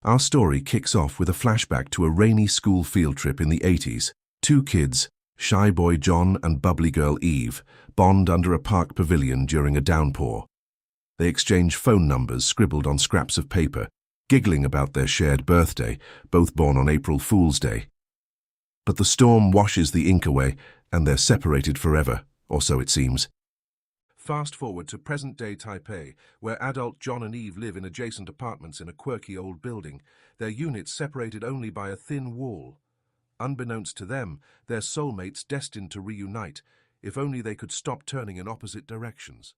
Our story kicks off with a flashback to a rainy school field trip in the 80s. Two kids, shy boy John and bubbly girl Eve, bond under a park pavilion during a downpour. They exchange phone numbers scribbled on scraps of paper, giggling about their shared birthday, both born on April Fool's Day. But the storm washes the ink away, and they're separated forever, or so it seems. Fast forward to present-day Taipei, where adult John and Eve live in adjacent apartments in a quirky old building, their units separated only by a thin wall. Unbeknownst to them, they're soulmates destined to reunite, if only they could stop turning in opposite directions.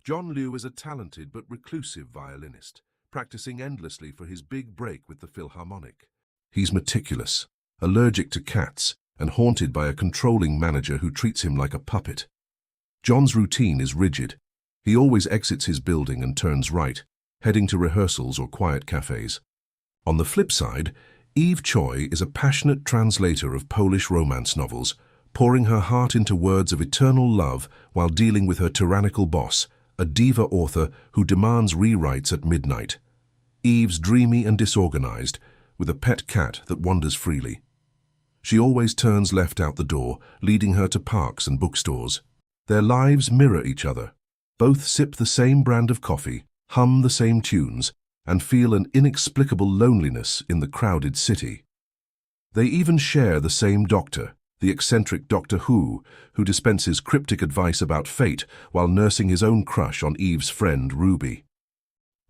John Liu is a talented but reclusive violinist, practicing endlessly for his big break with the Philharmonic. He's meticulous, allergic to cats, and haunted by a controlling manager who treats him like a puppet. John's routine is rigid. He always exits his building and turns right, heading to rehearsals or quiet cafes. On the flip side, Eve Choi is a passionate translator of Polish romance novels, pouring her heart into words of eternal love while dealing with her tyrannical boss, a diva author who demands rewrites at midnight. Eve's dreamy and disorganized, with a pet cat that wanders freely. She always turns left out the door, leading her to parks and bookstores. Their lives mirror each other. Both sip the same brand of coffee, hum the same tunes, and feel an inexplicable loneliness in the crowded city. They even share the same doctor, the eccentric Doctor Who dispenses cryptic advice about fate while nursing his own crush on Eve's friend Ruby.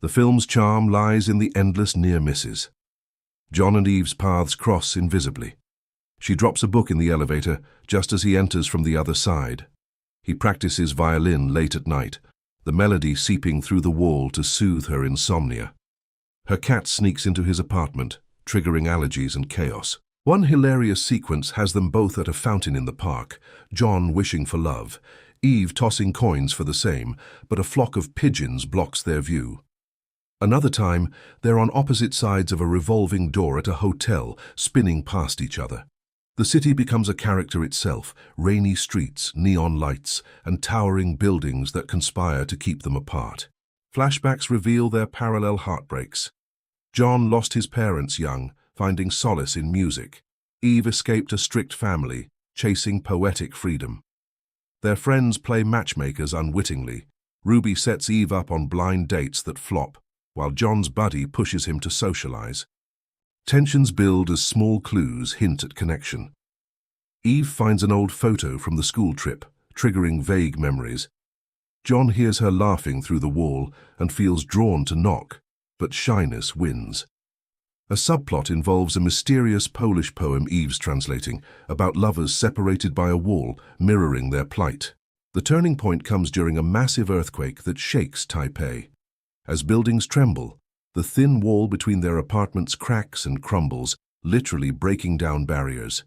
The film's charm lies in the endless near misses. John and Eve's paths cross invisibly. She drops a book in the elevator just as he enters from the other side. He practices violin late at night, the melody seeping through the wall to soothe her insomnia. Her cat sneaks into his apartment, triggering allergies and chaos. One hilarious sequence has them both at a fountain in the park, John wishing for love, Eve tossing coins for the same, but a flock of pigeons blocks their view. Another time, they're on opposite sides of a revolving door at a hotel, spinning past each other. The city becomes a character itself, rainy streets, neon lights, and towering buildings that conspire to keep them apart. Flashbacks reveal their parallel heartbreaks. John lost his parents young, finding solace in music. Eve escaped a strict family, chasing poetic freedom. Their friends play matchmakers unwittingly. Ruby sets Eve up on blind dates that flop, while John's buddy pushes him to socialize. Tensions build as small clues hint at connection. Eve finds an old photo from the school trip, triggering vague memories. John hears her laughing through the wall and feels drawn to knock, but shyness wins. A subplot involves a mysterious Polish poem Eve's translating, about lovers separated by a wall, mirroring their plight. The turning point comes during a massive earthquake that shakes Taipei. As buildings tremble, the thin wall between their apartments cracks and crumbles, literally breaking down barriers.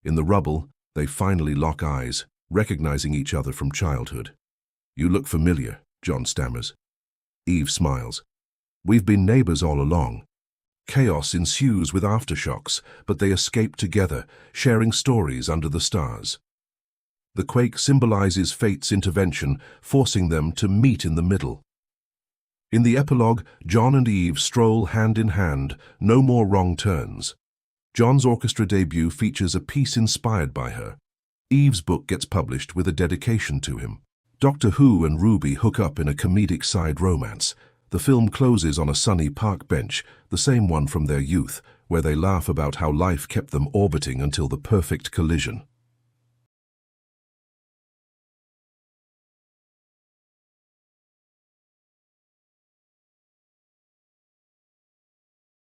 In the rubble, they finally lock eyes, recognizing each other from childhood. "You look familiar," John stammers. Eve smiles. "We've been neighbors all along." Chaos ensues with aftershocks, but they escape together, sharing stories under the stars. The quake symbolizes fate's intervention, forcing them to meet in the middle. In the epilogue, John and Eve stroll hand in hand, no more wrong turns. John's orchestra debut features a piece inspired by her. Eve's book gets published with a dedication to him. Doctor Who and Ruby hook up in a comedic side romance. The film closes on a sunny park bench, the same one from their youth, where they laugh about how life kept them orbiting until the perfect collision.